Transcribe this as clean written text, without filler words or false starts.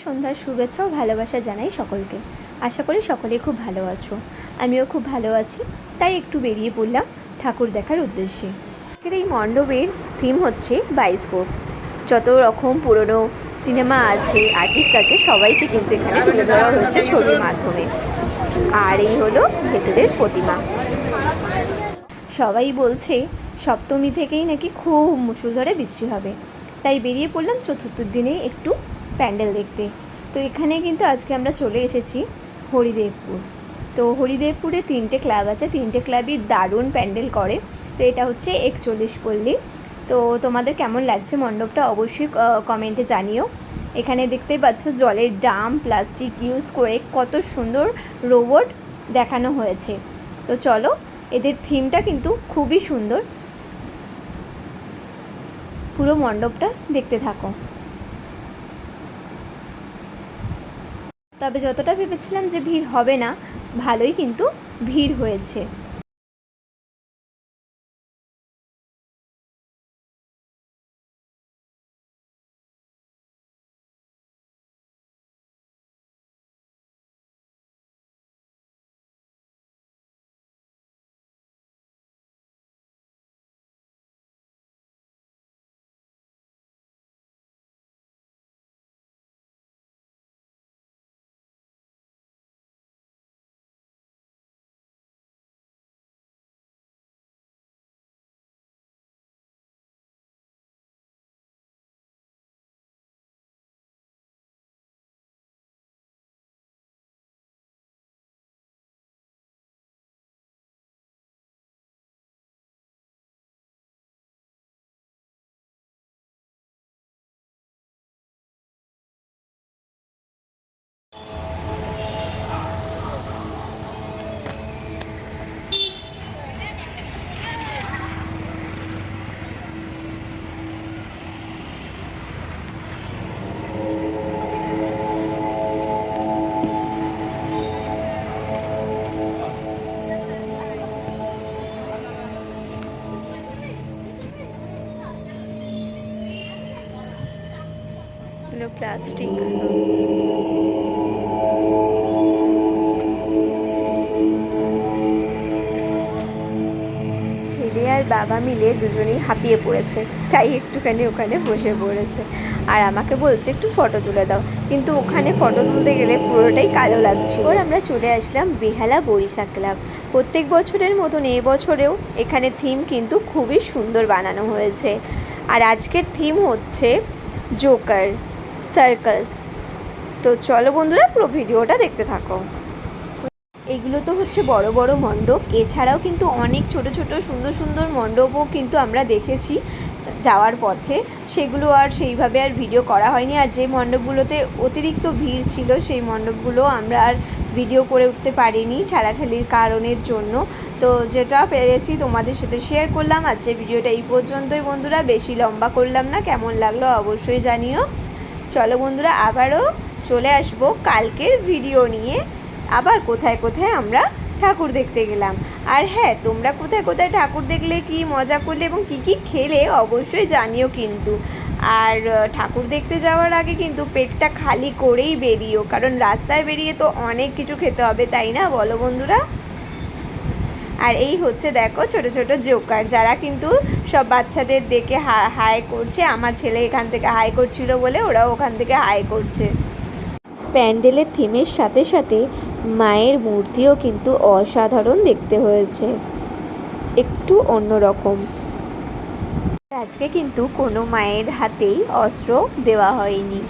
সন্ধ্যার শুভেচ্ছা ও ভালোবাসা জানাই সকলকে। আশা করি সকলেই খুব ভালো আছো। আমিও খুব ভালো আছি, তাই একটু বেরিয়ে পড়লাম ঠাকুর দেখার উদ্দেশ্যে। এই মণ্ডপের থিম হচ্ছে বায়োস্কোপ। যত রকম পুরনো সিনেমা আছে, আর্টিস্ট আছে, সবাইকে কিন্তু এখানে তুলে ধরা হয়েছে ছবির মাধ্যমে। আর এই হলো ভেতরের প্রতিমা। সবাই বলছে সপ্তমী থেকেই নাকি খুব মুষলধারে বৃষ্টি হবে, তাই বেরিয়ে পড়লাম চতুর্থ দিনে একটু প্যান্ডেল দেখতে। তো এখানে কিন্তু আজকে আমরা চলে এসেছি হরিদেবপুর। তো হরিদেবপুরে 3টে ক্লাব আছে, 3টে ক্লাবই দারুণ প্যান্ডেল করে। তো এটা হচ্ছে 41 পল্লী। তো তোমাদের কেমন লাগছে মণ্ডপটা অবশ্যই কমেন্টে জানিও। এখানে দেখতেই পাচ্ছ জলের ড্রাম, প্লাস্টিক ইউজ করে কত সুন্দর রোবট দেখানো হয়েছে। তো চলো, এদের থিমটা কিন্তু খুবই সুন্দর। পুরো মণ্ডপটা দেখতে থাকো। তবে যতটা ভেবেছিলাম যে ভিড় হবে না, ভালোই কিন্তু ভিড় হয়েছে। প্লাস্টিক ছেলে আর বাবা মিলে দুজনেই হাঁপিয়ে পড়েছে, তাই একটুখানি ওখানে বসে পড়েছে। আর আমাকে বলছে একটু ফটো তুলে দাও, কিন্তু ওখানে ফটো তুলতে গেলে পুরোটাই কালো লাগছিল। ওর আমরা চলে আসলাম বেহালা বরিশা ক্লাব। প্রত্যেক বছরের মতন এবছরেও এখানে থিম কিন্তু খুবই সুন্দর বানানো হয়েছে। আর আজকের থিম হচ্ছে জোকার সার্কাস। তো চলো বন্ধুরা, পুরো ভিডিওটা দেখতে থাকো। এগুলো তো হচ্ছে বড় বড় মণ্ডপ, এছাড়াও কিন্তু অনেক ছোট ছোট সুন্দর সুন্দর মণ্ডপও কিন্তু আমরা দেখেছি যাওয়ার পথে। সেগুলো আর সেইভাবে আর ভিডিও করা হয়নি। আর যে মণ্ডপগুলোতে অতিরিক্ত ভিড় ছিল সেই মণ্ডপগুলো আমরা আর ভিডিও করে উঠতে পারিনি ঠেলাঠেলির কারণের জন্য। তো যেটা পেরেছি তোমাদের সাথে শেয়ার করলাম। আর যে ভিডিওটা এই পর্যন্তই বন্ধুরা, বেশি লম্বা করলাম না। কেমন লাগলো অবশ্যই জানিও। চলো বন্ধুরা, আবারও চলে আসবো কালকের ভিডিও নিয়ে। আবার কোথায় কোথায় আমরা ঠাকুর দেখতে গেলাম, আর হ্যাঁ, তোমরা কোথায় কোথায় ঠাকুর দেখলে, কি মজা করলে এবং কী কী খেলে অবশ্যই জানিও কিন্তু। আর ঠাকুর দেখতে যাওয়ার আগে কিন্তু পেটটা খালি করেই বেরিও, কারণ রাস্তায় বেরিয়ে তো অনেক কিছু খেতে হবে, তাই না বলো বন্ধুরা? আর এই হচ্ছে দেখো ছোট ছোট জোকার, যারা কিন্তু সব বাচ্চাদের দেখে হাই করছে। আমার ছেলে এখান থেকে হাই করছিল বলে ওরাও ওখান থেকে হাই করছে। প্যান্ডেলের থিমের সাথে সাথে মায়ের মূর্তিও কিন্তু অসাধারণ দেখতে হয়েছে, একটু অন্যরকম। আজকে কিন্তু কোনো মায়ের হাতেই অস্ত্র দেওয়া হয়নি।